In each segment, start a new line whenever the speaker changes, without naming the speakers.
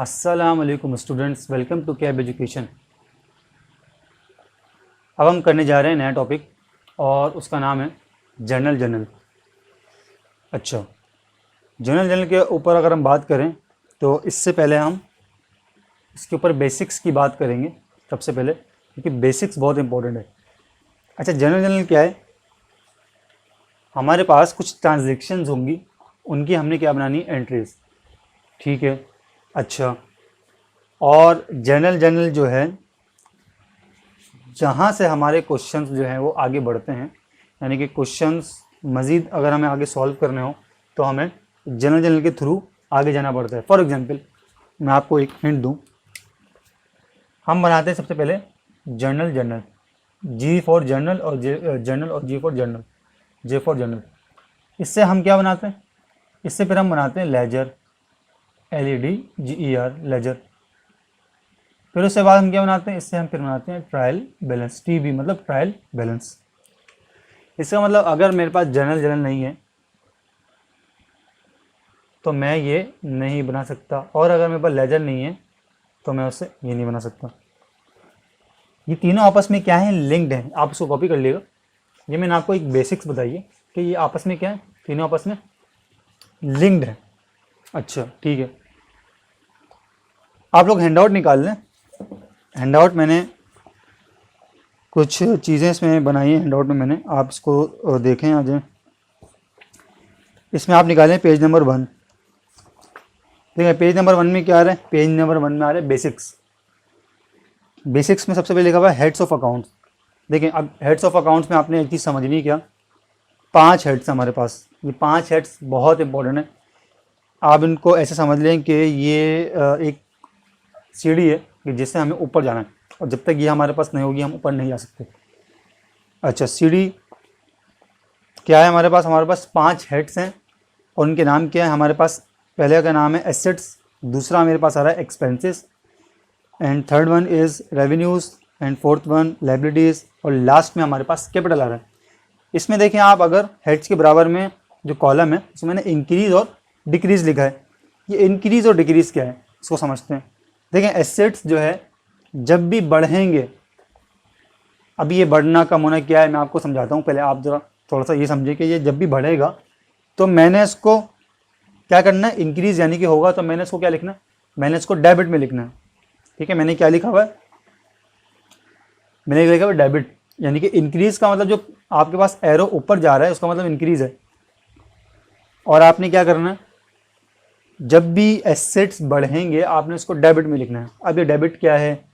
अस्सलाम वालेकुम students, welcome to Cab Education. अब हम करने जा रहे हैं नया टॉपिक और उसका नाम है जनरल। अच्छा, जनरल के ऊपर अगर हम बात करें तो इससे पहले हम इसके ऊपर बेसिक्स की बात करेंगे सबसे पहले, क्योंकि बेसिक्स बहुत इंपॉर्टेंट है। अच्छा, जनरल क्या है? हमारे पास कुछ ट्रांजैक्शंस होंगी, उनकी हमने क्या बनानी है, एंट्रीज। ठीक है। अच्छा, और जनरल जो है, जहाँ से हमारे क्वेश्चंस जो हैं वो आगे बढ़ते हैं, यानी कि क्वेश्चंस मज़ीद अगर हमें आगे सॉल्व करने हो तो हमें जनरल के थ्रू आगे जाना पड़ता है। फॉर एग्जांपल मैं आपको एक हिंट दूं, हम बनाते हैं सबसे पहले जनरल, जी फॉर जनरल और जनरल और G for general, J for general. इससे हम क्या बनाते हैं? इससे फिर हम बनाते हैं लेजर, LEDGER, लेजर। फिर उसके बाद हम क्या बनाते हैं? इससे हम फिर बनाते हैं ट्रायल बैलेंस, TB मतलब ट्रायल बैलेंस। इसका मतलब अगर मेरे पास जनरल नहीं है तो मैं ये नहीं बना सकता, और अगर मेरे पास लेजर नहीं है तो मैं उससे ये नहीं बना सकता। ये तीनों आपस में क्या है? लिंक्ड हैं। आप इसको कॉपी कर लीजिएगा। ये मैंने आपको एक बेसिक्स बताई है कि ये आपस में क्या है, तीनों आपस में लिंक्ड है। अच्छा ठीक है, आप लोग हैंडआउट निकाल लें। हैंडआउट मैंने कुछ चीज़ें इसमें बनाई हैं हैंडआउट में मैंने, आप इसको देखें आज। इसमें आप निकालें पेज नंबर 1। देखिए पेज नंबर 1 में क्या आ रहा है? पेज नंबर 1 में आ रहा है बेसिक्स। बेसिक्स में सबसे पहले लिखा हुआ है हेड्स ऑफ अकाउंट्स। देखिए अब हेड्स ऑफ अकाउंट्स में आपने एक चीज़ समझनी, क्या 5 हेड्स हमारे पास। ये 5 हेड्स बहुत इंपॉर्टेंट है। आप इनको ऐसे समझ लें कि ये एक सीढ़ी है कि जिससे हमें ऊपर जाना है, और जब तक ये हमारे पास नहीं होगी हम ऊपर नहीं जा सकते। अच्छा, सीढ़ी क्या है हमारे पास? हमारे पास 5 हेड्स हैं और उनके नाम क्या है? हमारे पास पहले का नाम है एसेट्स, दूसरा मेरे पास आ रहा है expenses, and third one is revenues, and fourth one liabilities, और लास्ट में हमारे पास कैपिटल आ रहा है। इसमें देखें आप, अगर हेड्स के बराबर में जो कॉलम है उसमें मैंने इंक्रीज़ और डिक्रीज़ लिखा है। ये इंक्रीज़ और डिक्रीज़ क्या है इसको समझते हैं। देखें एसेट्स जो है जब भी बढ़ेंगे, अब ये बढ़ना कम होना क्या है मैं आपको समझाता हूँ। पहले आप ज़रा थोड़ा सा ये समझिए कि ये जब भी बढ़ेगा तो मैंने इसको क्या करना है? इंक्रीज़ यानी कि होगा, तो मैंने इसको क्या लिखना है? मैंने इसको डेबिट में लिखना है। ठीक है, मैंने क्या लिखा हुआ है? मैंने लिखा हुआ है डेबिट, यानी कि इंक्रीज़ का मतलब जो आपके पास एरो ऊपर जा रहा है उसका मतलब इंक्रीज़ है। और आपने क्या करना है? जब भी एसेट्स बढ़ेंगे आपने इसको डेबिट में लिखना है। अब ये डेबिट क्या है?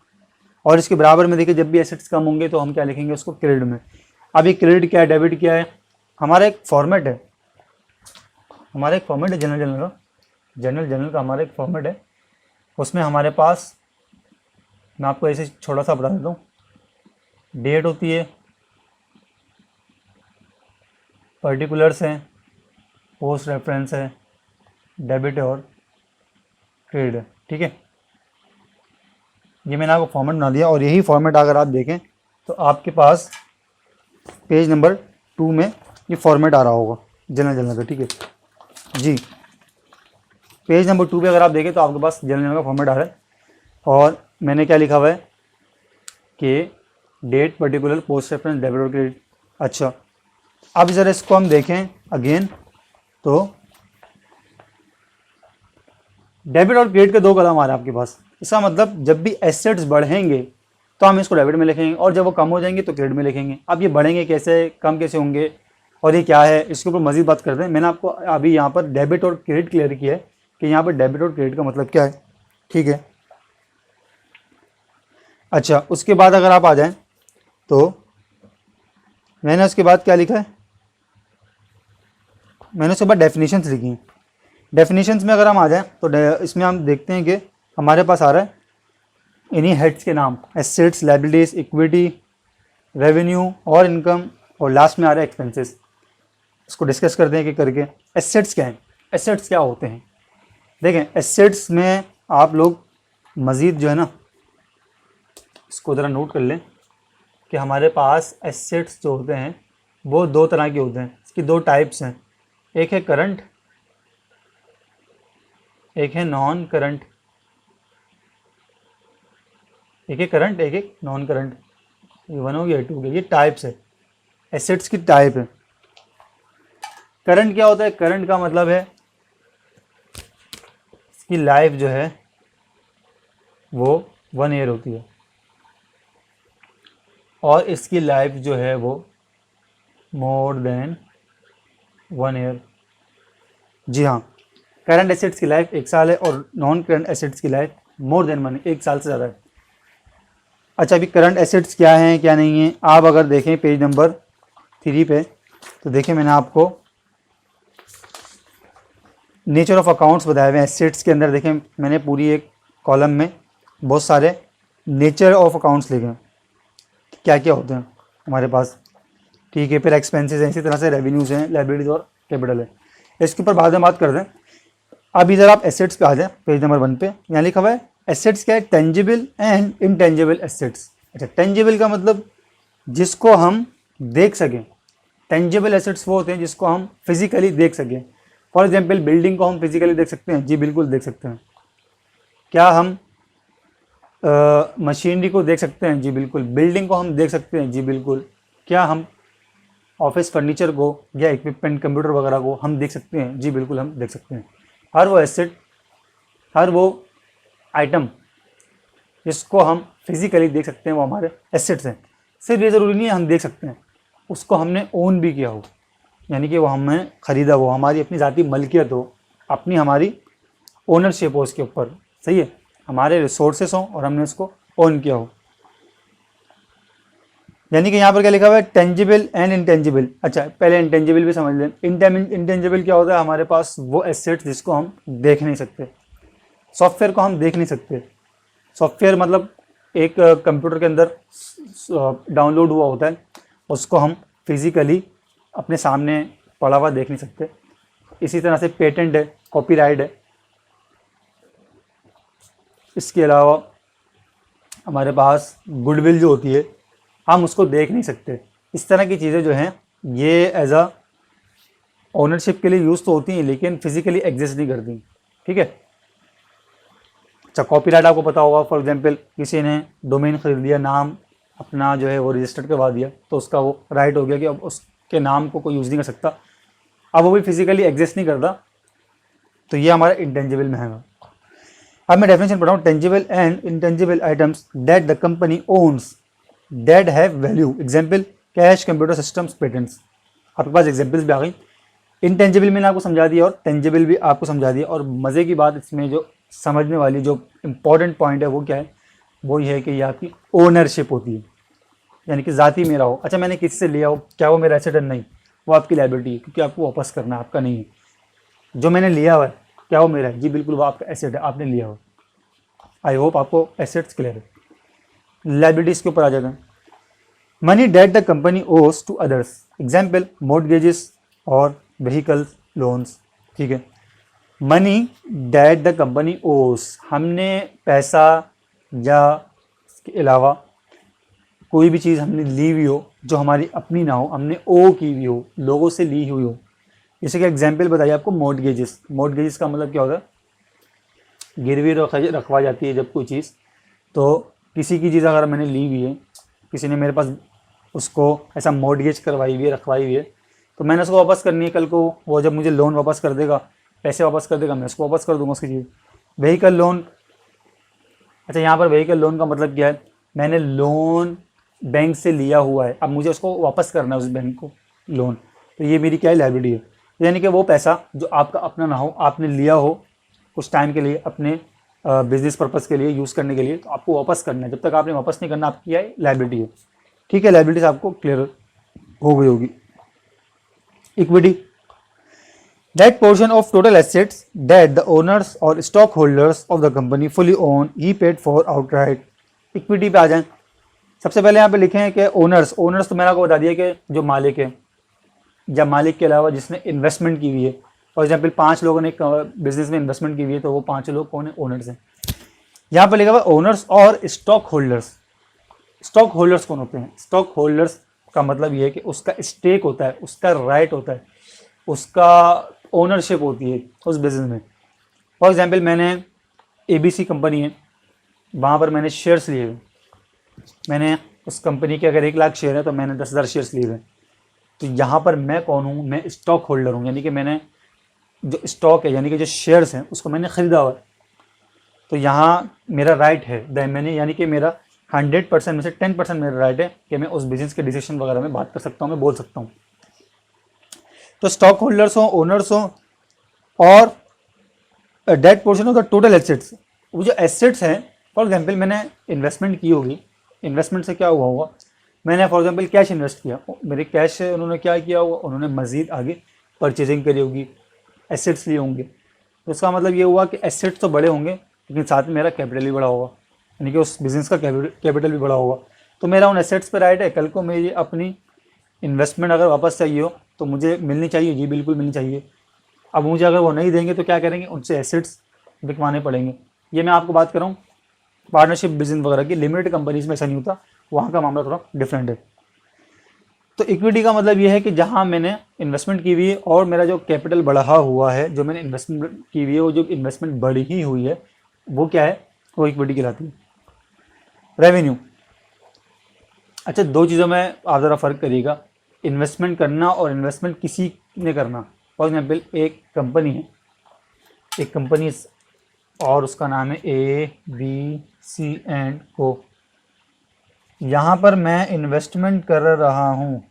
और इसके बराबर में देखिए जब भी एसेट्स कम होंगे तो हम क्या लिखेंगे? उसको क्रेडिट में। अब ये क्रेडिट क्या है, डेबिट क्या है? हमारा एक फॉर्मेट है, जनरल का हमारा एक फॉर्मेट है। उसमें हमारे पास, मैं आपको ऐसे छोटा सा बता देता हूँ, डेट होती है, पर्टिकुलर्स हैं, पोस्ट रेफरेंस है, डेबिट है और क्रेडिट है। ठीक है, ये मैंने आपको फॉर्मेट बना दिया, और यही फॉर्मेट अगर आप देखें तो आपके पास पेज नंबर 2 में ये फॉर्मेट आ रहा होगा जनरल का। ठीक है जी, पेज नंबर 2 पे अगर आप देखें तो आपके पास जनरल का फॉर्मेट आ रहा है, और मैंने क्या लिखा हुआ है कि date, particular, post reference, debit और क्रेडिट। अच्छा, अब ज़रा इसको हम देखें अगेन, तो डेबिट और क्रेडिट के 2 कदम आ रहे हैं आपके पास। इसका मतलब जब भी एसेट्स बढ़ेंगे तो हम इसको डेबिट में लिखेंगे, और जब वो कम हो जाएंगे तो क्रेडिट में लिखेंगे। अब ये बढ़ेंगे कैसे, कम कैसे होंगे, और ये क्या है, इसके ऊपर मजीद बात करते हैं। मैंने आपको अभी यहाँ पर डेबिट और क्रेडिट क्लियर किया है कि यहाँ पर डेबिट और क्रेडिट का मतलब क्या है। ठीक है, अच्छा उसके बाद अगर आप आ जाएं तो मैंने उसके बाद क्या लिखा है? मैंने उसके बाद डेफिनेशंस लिखी हैं। डेफिनेशंस में अगर हम आ जाएं तो इसमें हम देखते हैं कि हमारे पास आ रहा है इन्हीं हेड्स के नाम, एसेट्स, लायबिलिटीज, इक्विटी, रेवेन्यू और इनकम, और लास्ट में आ रहा है एक्सपेंसेस। इसको डिस्कस करते हैं कि करके। एसेट्स क्या हैं? एसेट्स क्या होते हैं? देखें एसेट्स में आप लोग मज़ीद जो है ना, इसको ज़रा नोट कर लें कि हमारे पास एसेट्स जो होते हैं वो 2 तरह के होते हैं। इसकी 2 टाइप्स हैं, एक है करंट, एक है नॉन करंट। एक एक करंट, एक एक नॉन करंट, ये 1 हो गया, 2 हो गया, ये टाइप्स है, एसेट्स की टाइप है। करंट क्या होता है? करंट का मतलब है इसकी लाइफ जो है वो 1 ईयर होती है, और इसकी लाइफ जो है वो मोर देन 1 ईयर। जी हाँ, करंट एसेट्स की लाइफ 1 साल है और नॉन करंट एसेट्स की लाइफ मोर देन 1, 1 साल से ज़्यादा है। अच्छा, अभी करंट एसेट्स क्या हैं क्या नहीं है, आप अगर देखें पेज नंबर 3 पे, तो देखिए मैंने आपको नेचर ऑफ अकाउंट्स बताए हुए हैं। एसेट्स के अंदर देखें मैंने पूरी एक कॉलम में बहुत सारे नेचर ऑफ अकाउंट्स लिखे हैं, क्या क्या होते हैं हमारे पास। ठीक है, फिर एक्सपेंसेस हैं, इसी तरह से रेवेन्यूज़ हैं, लाइबिलिटीज और कैपिटल है। इसके ऊपर बाद में बात कर दें। अब इधर आप एसेट्स पे आ जाए, पेज नंबर 1 पे यहाँ लिखा हुआ है एसेट्स क्या है? Tangible and intangible assets. अच्छा, टेंजिबल का मतलब जिसको हम देख सकें, टेंजिबल एसेट्स वो होते हैं जिसको हम फिजिकली देख सकें। फॉर एग्जाम्पल, बिल्डिंग को हम फिजिकली देख सकते हैं, जी बिल्कुल देख सकते हैं। क्या हम मशीनरी को देख सकते हैं? जी बिल्कुल। बिल्डिंग को हम देख सकते हैं? जी बिल्कुल। क्या हम ऑफिस फर्नीचर को या इक्विपमेंट कंप्यूटर वगैरह को हम देख सकते हैं? जी बिल्कुल, हम देख सकते हैं। हर वो एसेट, हर वो आइटम जिसको हम फिजिकली देख सकते हैं वो हमारे एसेट्स हैं। सिर्फ ये ज़रूरी नहीं है हम देख सकते हैं, उसको हमने ओन भी किया हो, यानी कि वो हमें ख़रीदा हो, हमारी अपनी ज़ाती मलकियत हो, अपनी हमारी ओनरशिप हो उसके ऊपर। सही है, हमारे रिसोर्सेस हों और हमने उसको ओन किया हो। यानी कि यहाँ पर क्या लिखा हुआ है? Tangible and intangible. अच्छा, पहले इंटेंजिबल भी समझ लें। इंटेंजिबल क्या होता है? हमारे पास वो एसेट्स जिसको हम देख नहीं सकते। सॉफ्टवेयर को हम देख नहीं सकते। सॉफ्टवेयर मतलब एक कंप्यूटर के अंदर डाउनलोड हुआ होता है, उसको हम फिजिकली अपने सामने पड़ा हुआ देख नहीं सकते। इसी तरह से पेटेंट है, कॉपीराइट है। इसके अलावा हमारे पास गुडविल जो होती है, हम उसको देख नहीं सकते। इस तरह की चीज़ें जो हैं ये एज अ ओनरशिप के लिए यूज़ तो होती हैं लेकिन फिजिकली एग्जिस्ट नहीं करती। ठीक है। अच्छा, कॉपीराइट आपको पता होगा। फॉर एग्जांपल, किसी ने डोमेन खरीद लिया, नाम अपना जो है वो रजिस्टर्ड करवा दिया, तो उसका वो राइट हो गया कि अब उसके नाम को कोई यूज़ नहीं कर सकता। अब वो भी फिजिकली एग्जिस्ट नहीं करता, तो ये हमारा इंटेंजिबल में है। अब मैं डेफिनेशन पढ़ा हूँ। Tangible and intangible items that the company owns that have value. Example, cash, computer systems, patents. आपके पास एग्जाम्पल्स भी आ गई। इंटेंजिबल मैंने आपको समझा दिया और टेंजिबल भी आपको समझा दिया। और मज़े की बात इसमें जो समझने वाली जो इंपॉर्टेंट पॉइंट है वो क्या है? वो ये है कि ये आपकी ओनरशिप होती है, यानी कि ज़ाती मेरा हो। अच्छा, मैंने किसी से लिया हो, क्या वो मेरा एसेट है? नहीं, वो आपकी लायबिलिटी है, क्योंकि आपको वापस करना है, आपका नहीं है। जो मैंने लिया हुआ है, क्या वो मेरा है? जी बिल्कुल, वो आपका एसेट है, आपने लिया हो। आई होप आपको एसेट्स क्लियर है। लायबिलिटीज़ के ऊपर आ जाते हैं। मनी डेट द कंपनी ओस टू अदर्स। एग्जाम्पल, मोर्टगेजेस और व्हीकल्स लोन्स। ठीक है। मनी डेट द कंपनी ओस, हमने पैसा या इसके अलावा कोई भी चीज़ हमने ली हुई हो जो हमारी अपनी ना हो, हमने ओ की हुई हो, लोगों से ली हुई हो। जैसे कि एग्जाम्पल बताइए आपको, मोर्टगेजेस। मोर्टगेजेस का मतलब क्या होता है? गिरवी रखवा जाती है जब कोई चीज़, तो किसी की चीज़ अगर मैंने ली हुई है, किसी ने मेरे पास उसको ऐसा मोर्टगेज करवाई हुई है, रखवाई हुई है, तो मैंने उसको वापस करनी है। कल को वो जब मुझे लोन वापस कर देगा, पैसे वापस कर देगा, मैं उसको वापस कर दूंगा उसकी चीज़। Vehicle loan. अच्छा, यहाँ पर व्हीकल लोन का मतलब क्या है? मैंने लोन बैंक से लिया हुआ है, अब मुझे उसको वापस करना है उस बैंक को लोन, तो ये मेरी क्या है? लायबिलिटी है। यानी कि वो पैसा जो आपका अपना ना हो, आपने लिया हो कुछ टाइम के लिए अपने बिजनेस पर्पज़ के लिए यूज़ करने के लिए, तो आपको वापस करना है। जब तक आपने वापस नहीं करना, आपकी क्या है? लायबिलिटी है। ठीक है, लायबिलिटीज आपको क्लियर हो गई होगी। Equity, that portion of total assets that the owners or stockholders of the company fully own he paid for outright। Equity पे आ जाएं। सबसे पहले यहाँ पे लिखे हैं कि ओनर्स। ओनर्स तो मैंने आपको बता दिया कि जो मालिक है, या मालिक के अलावा जिसने इन्वेस्टमेंट की हुई है। फॉर एग्जाम्पल, 5 लोगों ने एक बिजनेस में इन्वेस्टमेंट की हुई है, तो वो 5 लोग कौन है? ओनर्स हैं। यहाँ पर लिखा हुआ ओनर्स और स्टॉक होल्डर्स। स्टॉक होल्डर्स कौन होते हैं? स्टॉक होल्डर्स का मतलब ये है कि उसका स्टेक होता है, उसका राइट होता है, उसका ओनरशिप होती है उस बिजनेस में। फॉर एग्जांपल, मैंने ABC कंपनी है, वहाँ पर मैंने शेयर्स लिए हुए, मैंने उस कंपनी के अगर 1 लाख शेयर है तो मैंने 10,000 शेयर्स लिए हुए हैं। तो यहाँ पर मैं कौन हूँ, मैं स्टॉक होल्डर हूँ, यानी कि मैंने जो स्टॉक है यानी कि जो शेयर्स हैं उसको मैंने ख़रीदा हुआ है। तो यहाँ मेरा राइट है मैंने, यानी कि मेरा 100% में से 10% मेरा राइट है कि मैं उस बिजनेस के डिसीजन वगैरह में बात कर सकता हूँ, मैं बोल सकता हूँ। तो स्टॉक होल्डर्स हो, ओनर्स हो, और debt portion of the total assets, वो जो एसेट्स हैं, फॉर एग्जांपल मैंने इन्वेस्टमेंट की होगी, इन्वेस्टमेंट से क्या हुआ होगा, मैंने फॉर एग्जांपल कैश इन्वेस्ट किया, मेरे कैश से उन्होंने क्या किया होगा, उन्होंने मज़ीद आगे परचेजिंग करी होगी, एसेट्स लिए होंगे। तो इसका मतलब ये हुआ कि एसेट्स तो बड़े होंगे लेकिन साथ में मेरा कैपिटल भी बड़ा होगा, यानी कि उस बिज़नेस का कैपिटल भी बड़ा होगा। तो मेरा उन एसेट्स पर राइट है। कल को मेरी अपनी इन्वेस्टमेंट अगर वापस चाहिए हो तो मुझे मिलनी चाहिए, जी बिल्कुल मिलनी चाहिए। अब मुझे अगर वो नहीं देंगे तो क्या करेंगे, उनसे एसेट्स बिकवाने पड़ेंगे। ये मैं आपको बात कर रहा हूँ पार्टनरशिप बिजनेस वगैरह की। लिमिटेड कंपनीज में ऐसा नहीं होता, वहाँ का मामला थोड़ा डिफरेंट है। तो इक्विटी का मतलब ये है कि जहाँ मैंने इन्वेस्टमेंट की हुई है और मेरा जो कैपिटल बढ़ा हुआ है, जो मैंने इन्वेस्टमेंट की हुई है, वो जो इन्वेस्टमेंट बढ़ी ही हुई है, वो क्या है, वो इक्विटी कहलाती है। रेवेन्यू, अच्छा, दो चीज़ों में आप ज़रा फ़र्क करिएगा, इन्वेस्टमेंट करना और इन्वेस्टमेंट किसी ने करना। फॉर एग्जाम्पल एक कंपनी है, एक कंपनी और उसका नाम है ABC&Co। यहाँ पर मैं इन्वेस्टमेंट कर रहा हूँ,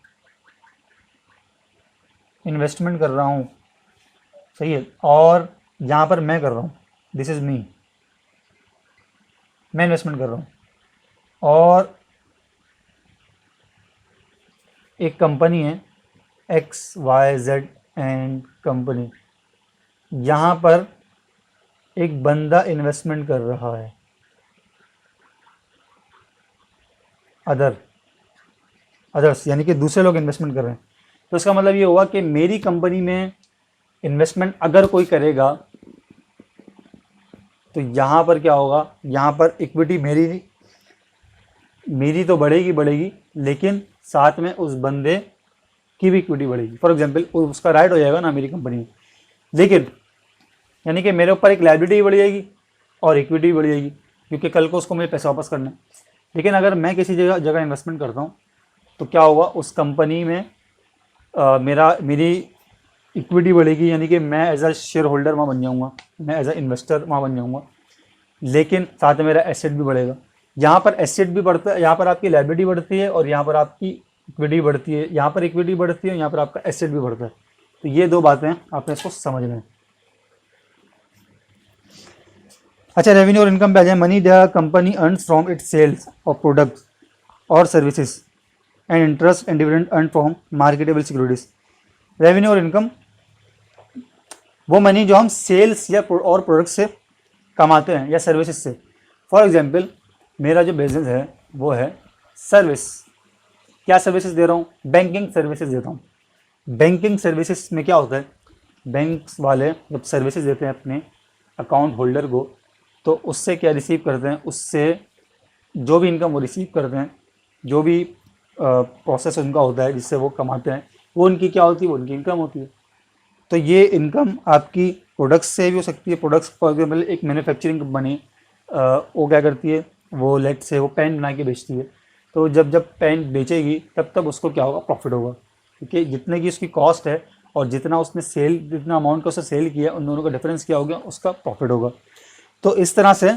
सही है, और यहाँ पर मैं कर रहा हूँ, दिस इज़ मी, मैं इन्वेस्टमेंट कर रहा हूँ। और एक कंपनी है XYZ एंड कंपनी, यहाँ पर एक बंदा इन्वेस्टमेंट कर रहा है, अदर्स यानी कि दूसरे लोग इन्वेस्टमेंट कर रहे हैं। तो इसका मतलब ये हुआ कि मेरी कंपनी में इन्वेस्टमेंट अगर कोई करेगा तो यहाँ पर क्या होगा, यहाँ पर इक्विटी मेरी तो बढ़ेगी, लेकिन साथ में उस बंदे की भी इक्विटी बढ़ेगी। फॉर एग्जांपल उसका राइट हो जाएगा ना मेरी कंपनी में, लेकिन यानी कि मेरे ऊपर एक लायबिलिटी भी बढ़ जाएगी और इक्विटी भी बढ़ जाएगी, क्योंकि कल को उसको मुझे पैसा वापस करना है। लेकिन अगर मैं किसी जगह इन्वेस्टमेंट करता हूँ तो क्या होगा, उस कंपनी में मेरी इक्विटी बढ़ेगी, यानी कि मैं एज अ शेयर होल्डर वहाँ बन जाऊँगा, मैं एज अ इन्वेस्टर वहाँ बन जाऊँगा, लेकिन साथ में मेरा एसेट भी बढ़ेगा। यहाँ पर एसेट भी बढ़ता है, यहाँ पर आपकी लायबिलिटी बढ़ती है और यहाँ पर आपकी इक्विटी बढ़ती है, यहाँ पर इक्विटी बढ़ती है, यहाँ पर आपका एसेट भी बढ़ता है। तो ये दो बातें आपने इसको समझना है। अच्छा, रेवेन्यू और इनकम पे आ जाए। Money the company earns from its sales of products और services and interest and dividend earn from marketable securities. Revenue और इनकम वो मनी जो हम सेल्स या और प्रोडक्ट से कमाते हैं या सर्विसेज से। फॉर एग्जांपल मेरा जो बिजनेस है वो है सर्विस। क्या सर्विसेज दे रहा हूँ, बैंकिंग सर्विसेज देता हूँ। बैंकिंग सर्विसेज में क्या होता है, बैंक्स वाले जब सर्विसेज देते हैं अपने अकाउंट होल्डर को, तो उससे क्या रिसीव करते हैं, उससे जो भी इनकम वो रिसीव करते हैं, जो भी प्रोसेस उनका होता है जिससे वो कमाते हैं, वो उनकी क्या होती है, वो उनकी इनकम होती है। तो ये इनकम आपकी प्रोडक्ट्स से भी हो सकती है। प्रोडक्ट्स फॉर एग्जाम्पल एक मैन्युफैक्चरिंग कंपनी वो क्या करती है, वो लेट से वो पेन बना के बेचती है। तो जब पेन बेचेगी तब उसको क्या होगा, प्रॉफिट होगा, क्योंकि जितने की उसकी कॉस्ट है और जितना उसने जितना अमाउंट का उसने सेल किया, उन दोनों का डिफरेंस क्या हो गया, उसका प्रॉफिट होगा। तो इस तरह से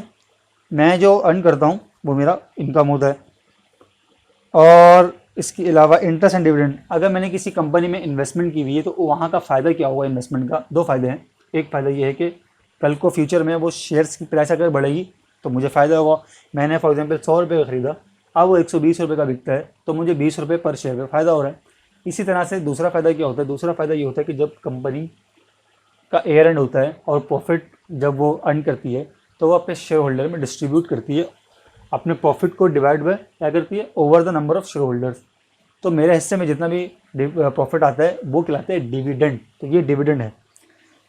मैं जो अर्न करता हूँ वो मेरा इनकम होता है। और इसके अलावा इंटरेस्ट एंड डिविडेंड, अगर मैंने किसी कंपनी में इन्वेस्टमेंट की हुई है तो वहाँ का फ़ायदा क्या होगा, इन्वेस्टमेंट का दो फ़ायदे हैं। एक फ़ायदा ये है कि कल को फ्यूचर में वो शेयर्स की प्राइस अगर बढ़ेगी तो मुझे फ़ायदा होगा। मैंने फॉर एग्जांपल 100 रुपये का ख़रीदा, अब वो 120 रुपये का बिकता है, तो मुझे 20 रुपये पर शेयर का फ़ायदा हो रहा है। इसी तरह से दूसरा फ़ायदा क्या होता है, दूसरा फ़ायदा ये होता है कि जब कंपनी का ईयर एंड होता है और प्रॉफिट जब वो अर्न करती है तो वो अपने शेयर होल्डर में डिस्ट्रीब्यूट करती है, अपने प्रॉफिट को डिवाइड बाय क्या करती है, over the number of share holders. तो मेरे हिस्से में जितना भी प्रॉफिट आता है वो कहलाता है डिविडेंड। तो ये डिविडेंड है।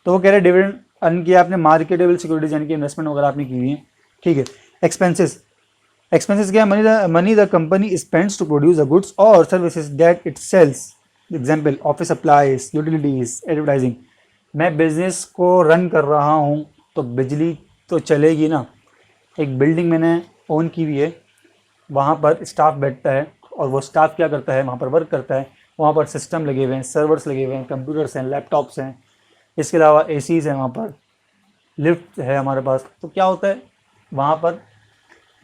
तो वो कह रहे हैं डिविडेंड अर्न किया आपने मार्केटेबल सिक्योरिटीज यानी कि इन्वेस्टमेंट वगैरह आपने की हुई है, ठीक है। एक्सपेंसेस क्या है, money the company spends to produce the goods और services that it sells. Example office supplies, utilities, advertising. मैं बिजनेस को रन कर रहा हूँ तो बिजली तो चलेगी ना। एक बिल्डिंग मैंने ओन की हुई है, वहाँ पर स्टाफ बैठता है और वो स्टाफ क्या करता है, वहाँ पर वर्क करता है। वहाँ पर सिस्टम लगे हुए हैं, सर्वर्स लगे हुए हैं, कंप्यूटर्स हैं, लैपटॉप्स हैं, इसके अलावा एसीज़ हैं, वहाँ पर लिफ्ट है हमारे पास। तो क्या होता है वहाँ पर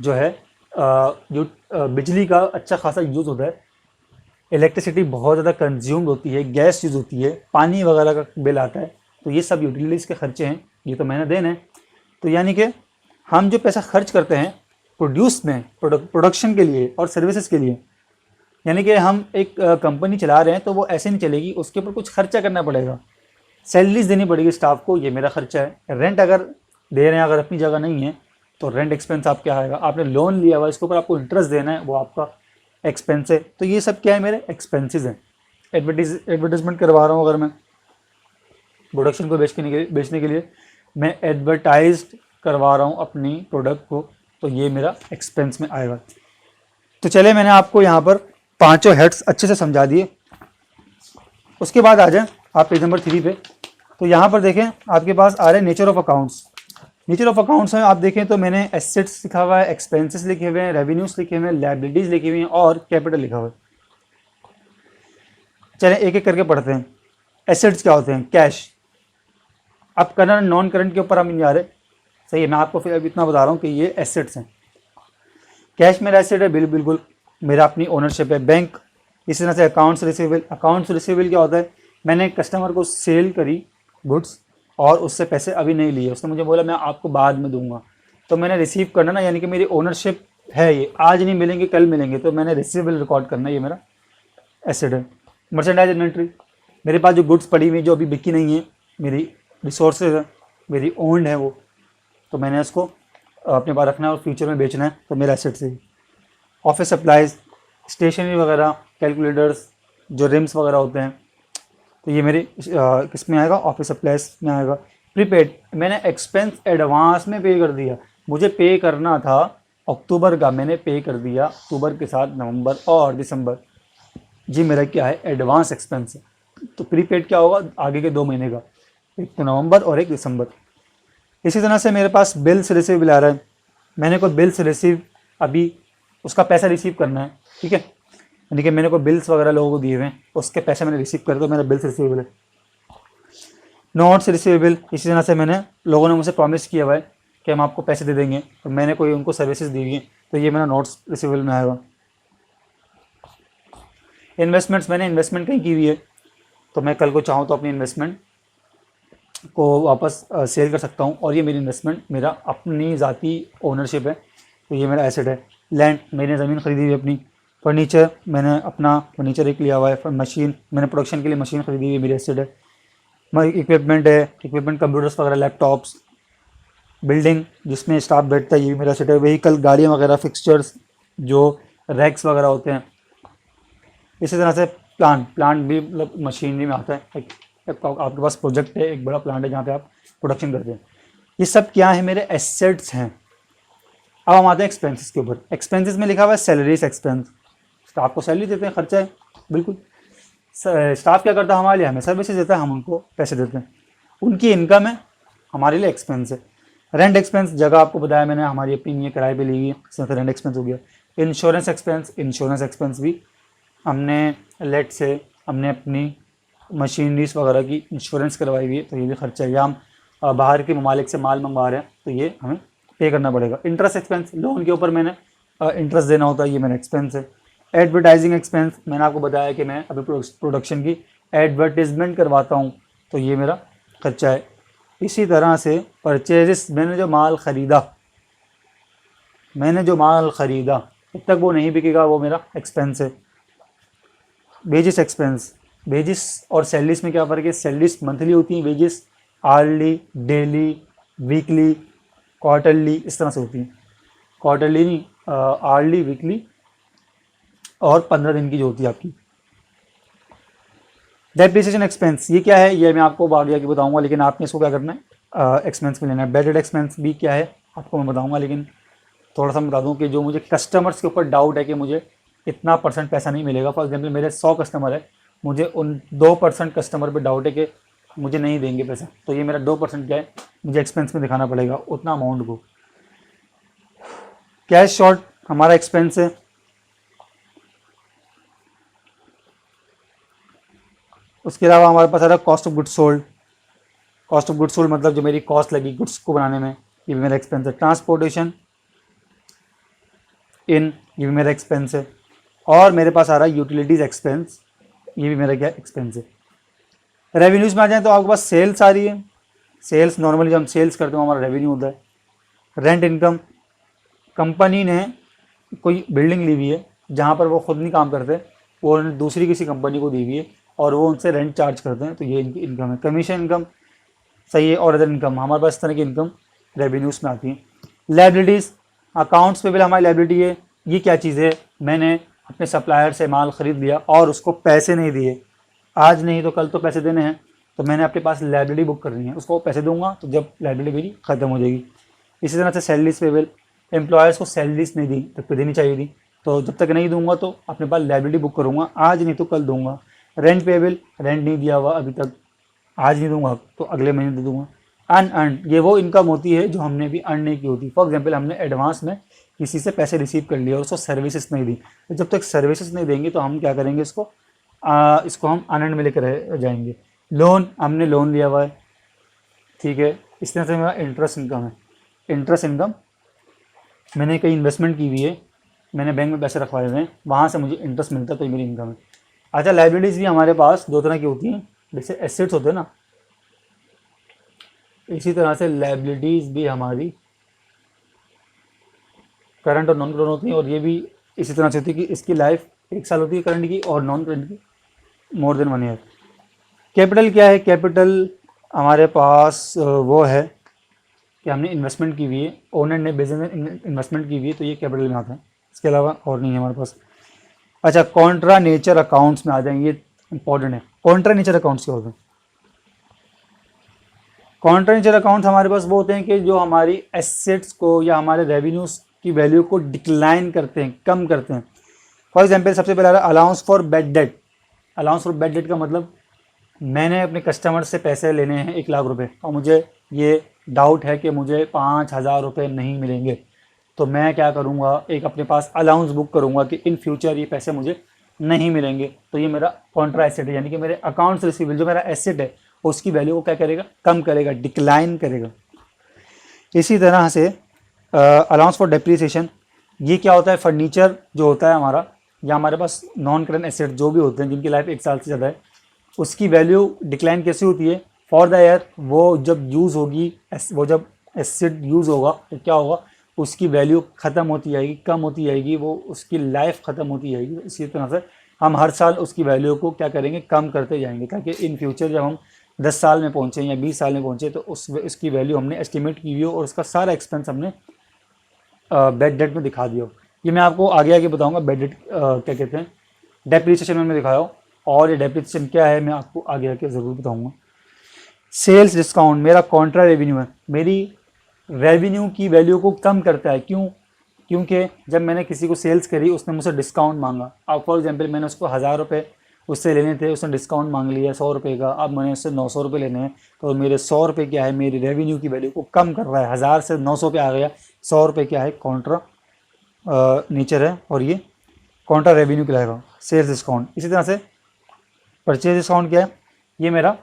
जो है बिजली का अच्छा खासा यूज़ होता है, इलेक्ट्रिसिटी बहुत ज़्यादा कंज्यूम्ड होती है, गैस यूज़ होती है, पानी वगैरह का बिल आता है। तो ये सब यूटिलिटीज़ के खर्चे हैं, ये तो मैंने देना है। तो यानी कि हम जो पैसा खर्च करते हैं प्रोडक्शन के लिए और सर्विसेज के लिए, यानी कि हम एक कंपनी चला रहे हैं तो वो ऐसे नहीं चलेगी, उसके ऊपर कुछ खर्चा करना पड़ेगा, सैलरीज देनी पड़ेगी स्टाफ को, ये मेरा खर्चा है। रेंट अगर दे रहे हैं, अगर अपनी जगह नहीं है तो रेंट एक्सपेंस आप क्या आएगा, आपने लोन लिया हुआ इसके ऊपर आपको इंटरेस्ट देना है, वो आपका एक्सपेंस है। तो ये सब क्या है, मेरे एक्सपेंसेस हैं। एडवर्टीजमेंट करवा रहा हूँ अगर मैं प्रोडक्शन को बेचने के लिए मैं एडवर्टाइज करवा रहा हूँ अपनी प्रोडक्ट को, तो ये मेरा एक्सपेंस में आएगा। तो चले, मैंने आपको यहाँ पर पांचों हेड्स अच्छे से समझा दिए। उसके बाद आ जाए आप पेज नंबर 3 पे। तो यहाँ पर देखें आपके पास आ रहे हैं nature of accounts. Nature of accounts में आप देखें तो मैंने एसेट्स लिखा हुआ है, एक्सपेंसेस लिखे हुए हैं, रेवेन्यूज लिखे हुए हैं, लायबिलिटीज लिखी हुई हैं और कैपिटल लिखा हुआ है। चलें एक एक करके पढ़ते हैं। एसेट्स क्या होते हैं, कैश। अब करंट नॉन करंट के ऊपर हम नहीं जा रहे, सही है, मैं आपको फिर अभी इतना बता रहा हूँ कि ये एसेट्स हैं। कैश मेरा एसेट है, बिल्कुल मेरा अपनी ओनरशिप है। बैंक इसी तरह से अकाउंट्स रिसीवेबल। अकाउंट्स रिसीवेबल क्या होता है, मैंने कस्टमर को सेल करी गुड्स और उससे पैसे अभी नहीं लिए, उसने मुझे बोला मैं आपको बाद में दूंगा, तो मैंने रिसीव करना ना, यानी कि मेरी ओनरशिप है, ये आज नहीं मिलेंगे कल मिलेंगे, तो मैंने रिसीवेबल रिकॉर्ड करना, ये मेरा एसेट है। मर्चेंडाइज इन्वेंट्री, मेरे पास जो गुड्स पड़ी हुई जो अभी बिकी नहीं है, मेरी रिसोर्सेज है, मेरी ओन्ड है वो, तो मैंने उसको अपने पास रखना है और फ्यूचर में बेचना है, तो मेरा एसेट से। ऑफिस सप्लाइज, स्टेशनरी वगैरह, कैलकुलेटर्स, जो रिम्स वगैरह होते हैं, तो ये मेरे किस में आएगा, ऑफिस सप्लाइज में आएगा। प्रीपेड, मैंने एक्सपेंस एडवांस में पे कर दिया, मुझे पे करना था अक्टूबर का, मैंने पे कर दिया अक्टूबर के साथ नवंबर और दिसंबर, जी मेरा क्या है, एडवांस एक्सपेंस है। तो प्रीपेड क्या होगा, आगे के 2 महीने का, एक तो नवंबर और एक दिसंबर। इसी तरह से मेरे पास बिल्स रिसीवेबल आ रहा है, मैंने कोई बिल्स रिसीव अभी उसका पैसा रिसीव करना है, ठीक है, यानी कि मैंने कोई बिल्स वगैरह लोगों को दिए हुए हैं, उसके पैसे मैंने रिसीव कर, तो मेरा बिल्स रिसीवेबल है। नोट्स रिसीवेबल, इसी तरह से मैंने लोगों ने मुझे प्रॉमिस किया हुआ है कि हम आपको पैसे दे देंगे, तो मैंने कोई उनको सर्विसेज दी हुई है, तो ये मेरा नोट्स रिसीवेबल में आएगा। इन्वेस्टमेंट्स, मैंने इन्वेस्टमेंट कहीं की हुई है, तो मैं कल को चाहूँ तो अपनी इन्वेस्टमेंट को वापस सेल कर सकता हूँ, और ये मेरी इन्वेस्टमेंट मेरा अपनी ज़ाती ओनरशिप है, तो ये मेरा एसेट है। लैंड, मैंने ज़मीन खरीदी हुई अपनी। फर्नीचर, मैंने अपना फर्नीचर एक लिया हुआ है। मशीन, मैंने प्रोडक्शन के लिए मशीन खरीदी हुई है, मेरी एसेट है। इक्विपमेंट है, इक्विपमेंट कंप्यूटर्स वगैरह, लैपटॉप्स। बिल्डिंग जिसमें स्टाफ बैठता है, ये भी मेरा एसेट है। व्हीकल, गाड़ियाँ वगैरह, फिक्सचर्स, जो रैक्स वगैरह होते हैं। इसी तरह से प्लांट भी मतलब मशीनरी में आता है। आपके पास प्रोजेक्ट है, एक बड़ा प्लांट है जहाँ पे आप प्रोडक्शन करते हैं। ये सब क्या है, मेरे एसेट्स हैं। अब हम आते हैं एक्सपेंसेस के ऊपर। एक्सपेंसेस में लिखा हुआ है सैलरीज एक्सपेंस, स्टाफ को सैलरी देते हैं, खर्चा है, बिल्कुल। स्टाफ क्या करता है हमारे लिए, हमें सर्विसेज देता है, हम उनको पैसे देते हैं, उनकी इनकम है, हमारे लिए एक्सपेंस है। रेंट एक्सपेंस, जगह आपको बताया मैंने हमारी अपनी नहीं है, किराए पे ली हुई है, इसमें रेंट एक्सपेंस हो गया। इंश्योरेंस एक्सपेंस, इंश्योरेंस एक्सपेंस भी हमने लेट से हमने अपनी मशीनरीज वगैरह की इंश्योरेंस करवाई हुई है, तो ये भी खर्चा है। या हम बाहर के ममालिक से माल मंगवा रहे हैं, तो ये हमें पे करना पड़ेगा। इंटरेस्ट एक्सपेंस, लोन के ऊपर मैंने इंटरेस्ट देना होता है, ये मेरा एक्सपेंस है। एडवर्टाइजिंग एक्सपेंस, मैंने आपको बताया कि मैं अभी प्रोडक्शन की एडवर्टीजमेंट करवाता हूँ, तो ये मेरा खर्चा है। इसी तरह से परचेजेस, मैंने जो माल ख़रीदा जब तक वो नहीं बिकेगा, वो मेरा एक्सपेंस है। वेजेस एक्सपेंस, वेजेस और सैलरीज में क्या फ़र्क है, सैलरीज मंथली होती हैं, wages yearly, daily, weekly, quarterly, इस तरह से होती हैं। क्वार्टरली नहीं, आर्ली, वीकली और 15 दिन की जो होती है आपकी। डेप्रिसिएशन एक्सपेंस, ये क्या है, ये मैं आपको आगे आगे बताऊंगा, लेकिन आपने इसको क्या करना है, एक्सपेंस में लेना है। बैड एक्सपेंस भी क्या है आपको मैं बताऊंगा, लेकिन थोड़ा सा बता दूं कि जो मुझे कस्टमर्स के ऊपर डाउट है कि मुझे इतना % पैसा नहीं मिलेगा। फॉर एग्जाम्पल मेरे 100 कस्टमर है, मुझे उन 2% कस्टमर पे डाउट है कि मुझे नहीं देंगे पैसा, तो ये मेरा 2% क्या है, मुझे एक्सपेंस में दिखाना पड़ेगा उतना अमाउंट को। कैश शॉर्ट हमारा एक्सपेंस है, उसके अलावा हमारे पास आ रहा है cost of goods sold. Cost of goods sold मतलब जो मेरी कॉस्ट लगी गुड्स को बनाने में, ये भी मेरा एक्सपेंस है। ट्रांसपोर्टेशन इन, ये भी मेरा एक्सपेंस है। और मेरे पास आ रहा है यूटिलिटीज़ एक्सपेंस, ये भी मेरा क्या एक्सपेंस है। रेवेन्यूज़ में आ जाए तो आपके पास सेल्स आ रही है। सेल्स नॉर्मली जब हम सेल्स करते हैं हमारा रेवेन्यू होता है। रेंट इनकम, कंपनी ने कोई बिल्डिंग ली हुई है जहाँ पर वो खुद नहीं काम करते, वो उन्होंने दूसरी किसी कंपनी को दी हुई है और वो उनसे रेंट चार्ज करते हैं, तो ये इनकी इनकम है। कमीशन इनकम सही है। और अदर इनकम, हमारे पास इस तरह की इनकम रेवेन्यूज़ में आती है। लाइबिलिटीज़, अकाउंट्स पेबल हमारी लाइबिलिटी है। ये क्या चीज़ है, मैंने अपने सप्लायर से माल ख़रीद लिया और उसको पैसे नहीं दिए, आज नहीं तो कल तो पैसे देने हैं, तो मैंने अपने पास लाइबिलिटी बुक करनी है, उसको पैसे दूंगा तो जब लाइबिलिटी मेरी ख़त्म हो जाएगी। इसी तरह से सैलरीज पेबल, एम्प्लॉयर्स को सैलरीज नहीं दी तब तो देनी चाहिए थी, तो जब तक नहीं दूंगा तो अपने पास लाइबिलिटी बुक करूंगा, आज नहीं तो कल दूंगा। रेंट पेबल, रेंट नहीं दिया हुआ अभी तक, आज नहीं दूंगा तो अगले महीने दे दूंगा। अनअर्न, ये वो इनकम होती है जो हमने अभी अर्न नहीं की होती। फॉर एग्जांपल हमने एडवांस में किसी से पैसे रिसीव कर लिए और उसको सर्विसेज नहीं दी, तो जब तक सर्विसेज नहीं देंगे तो हम क्या करेंगे, इसको हम अनअर्न में लेकर जाएंगे। लोन, हमने लोन लिया हुआ है, ठीक है। इस तरह से मेरा इंटरेस्ट इनकम है। इंटरेस्ट इनकम, मैंने कहीं इन्वेस्टमेंट की हुई है, मैंने बैंक में पैसे रखवाए हुए हैं, वहाँ से मुझे इंटरेस्ट मिलता है, तो ये मेरी इनकम है। अच्छा, लाइबिलिटीज़ भी हमारे पास दो तरह की होती हैं, जैसे एसेट्स होते हैं ना, इसी तरह से लाइबिलिटीज़ भी हमारी करंट और नॉन करंट होती हैं, और ये भी इसी तरह से होती है कि इसकी लाइफ 1 साल होती है करंट की, और नॉन करंट की मोर देन 1 ईयर। कैपिटल क्या है, कैपिटल हमारे पास वो है कि हमने इन्वेस्टमेंट की हुई है, ओनर ने बिजनेस में इन्वेस्टमेंट की हुई है, तो ये कैपिटल में आता है, इसके अलावा और नहीं है हमारे पास। अच्छा, कॉन्ट्रा नेचर अकाउंट्स में आ जाएंगे, ये इंपॉर्टेंट है। कॉन्ट्रा नेचर अकाउंट्स क्या होते हैं? कॉन्ट्रा नेचर अकाउंट्स हमारे पास वो होते हैं कि जो हमारी एसेट्स को या हमारे रेवेन्यूज की वैल्यू को डिक्लाइन करते हैं, कम करते हैं। फॉर एग्जाम्पल सबसे पहले allowance for bad debt. Allowance for bad debt का मतलब, मैंने अपने कस्टमर से पैसे लेने हैं 1 लाख रुपए और मुझे ये डाउट है कि मुझे 5,000 रुपये नहीं मिलेंगे, तो मैं क्या करूँगा, एक अपने पास अलाउंस बुक करूँगा कि इन फ्यूचर ये पैसे मुझे नहीं मिलेंगे, तो ये मेरा कॉन्ट्रा एसेट है, यानी कि मेरे अकाउंट्स रिसीवेबल जो मेरा एसेट है उसकी वैल्यू को क्या करेगा, कम करेगा, डिक्लाइन करेगा। इसी तरह से अलाउंस फॉर डेप्रिसिएशन, ये क्या होता है, फर्नीचर जो होता है हमारा, या हमारे पास नॉन करंट एसेट जो भी होते हैं जिनकी लाइफ 1 साल से ज़्यादा है, उसकी वैल्यू डिक्लाइन कैसे होती है, फॉर द ईयर, वो जब यूज़ होगी, वो जब एसेट यूज़ होगा तो क्या होगा, उसकी वैल्यू ख़त्म होती जाएगी, कम होती जाएगी, वो उसकी लाइफ ख़त्म होती जाएगी। इसी तरह से हम हर साल उसकी वैल्यू को क्या करेंगे, कम करते जाएंगे, ताकि इन फ्यूचर जब हम 10 साल में पहुँचे या 20 साल में पहुँचे तो उसकी वैल्यू हमने एस्टिमेट की हुई हो और उसका सारा एक्सपेंस हमने बैड डेट में दिखा दिया हो। ये मैं आपको आगे आगे बताऊँगा बैड डेट क्या कहते हैं, डेप्रिसिएशन में दिखाया हो, और ये डेप्रिसिएशन क्या है मैं आपको आगे आके ज़रूर बताऊँगा। सेल्स डिस्काउंट मेरा कॉन्ट्रा रेवेन्यू है, मेरी रेवेन्यू की वैल्यू को कम करता है। क्यों? क्योंकि जब मैंने किसी को सेल्स करी उसने मुझसे डिस्काउंट मांगा। अब फॉर एग्जांपल मैंने उसको 1000 रुपये उससे लेने थे, उसने डिस्काउंट मांग लिया 100 रुपये का, अब मैंने उससे 900 रुपये लेने हैं, तो मेरे 100 रुपये क्या है, मेरी रेवेन्यू की वैल्यू को कम कर रहा है। 1000 से 900 पे आ गया, 100 रुपये क्या है, कॉन्ट्रा नेचर है, और ये कॉन्ट्रा रेवेन्यू कहलाएगा, सेल्स डिस्काउंट। इसी तरह से परचेज डिस्काउंट क्या है, ये मेरा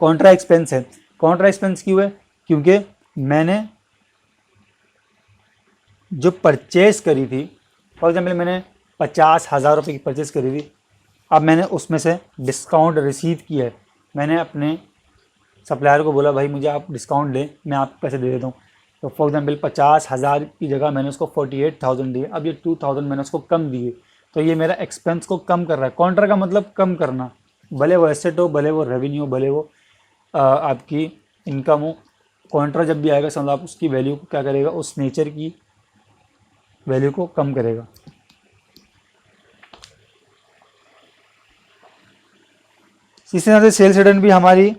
कॉन्ट्रा एक्सपेंस है। कॉन्ट्रा एक्सपेंस क्यों है? क्योंकि मैंने जो परचेज करी थी, फॉर एग्जाम्पल मैंने 50,000 रुपये की परचेज़ करी थी, अब मैंने उसमें से डिस्काउंट रिसीव किया है, मैंने अपने सप्लायर को बोला भाई मुझे आप डिस्काउंट दें, मैं आपको पैसे दे देता हूँ, तो फॉर एग्जाम्पल 50,000 की जगह मैंने उसको 48,000 दिए, अब ये 2,000 मैंने उसको कम दिए, तो ये मेरा एक्सपेंस को कम कर रहा है। कॉन्ट्रा का मतलब कम करना, भले वो एसेट हो, भले वो रेवेन्यू हो, भले वो आपकी इनकम हो, कॉन्ट्रा जब भी आएगा समझो आप उसकी वैल्यू को क्या करेगा, उस नेचर की वैल्यू को कम करेगा। इसी तरह से सेल्स रिटर्न भी हमारी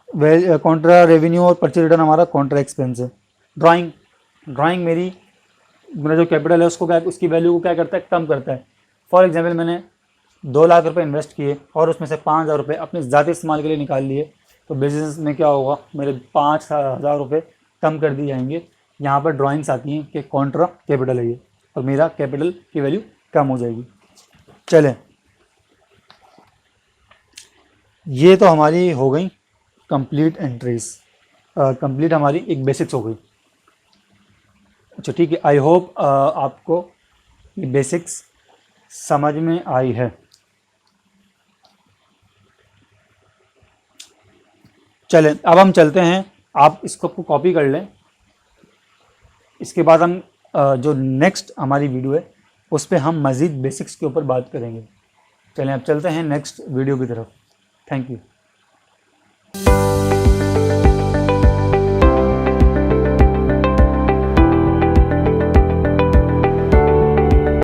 कॉन्ट्रा रेवेन्यू और परचेज रिटर्न हमारा कॉन्ट्रा एक्सपेंस है। ड्राइंग मेरा जो कैपिटल है उसको क्या, उसकी वैल्यू को क्या करता है, कम करता है। फॉर एग्जांपल मैंने 2 लाख रुपए इन्वेस्ट किए और उसमें से 5,000 रुपये अपने ज़ाती इस्तेमाल के लिए निकाल लिए, तो बिजनेस में क्या होगा, मेरे 5,000 रुपये कम कर दिए जाएंगे। यहाँ पर ड्राइंग्स आती हैं कि कॉन्ट्रा कैपिटल है ये, और मेरा कैपिटल की वैल्यू कम हो जाएगी। चलें, ये तो हमारी हो गई कंप्लीट एंट्रीज, कंप्लीट हमारी एक बेसिक्स हो गई। अच्छा ठीक है, आई होप आपको ये बेसिक्स समझ में आई है। चलें अब हम चलते हैं, आप इसको कॉपी कर लें। इसके बाद हम जो नेक्स्ट हमारी वीडियो है उस पर हम मज़ीद बेसिक्स के ऊपर बात करेंगे। चलें अब चलते हैं नेक्स्ट वीडियो की तरफ। Thank you.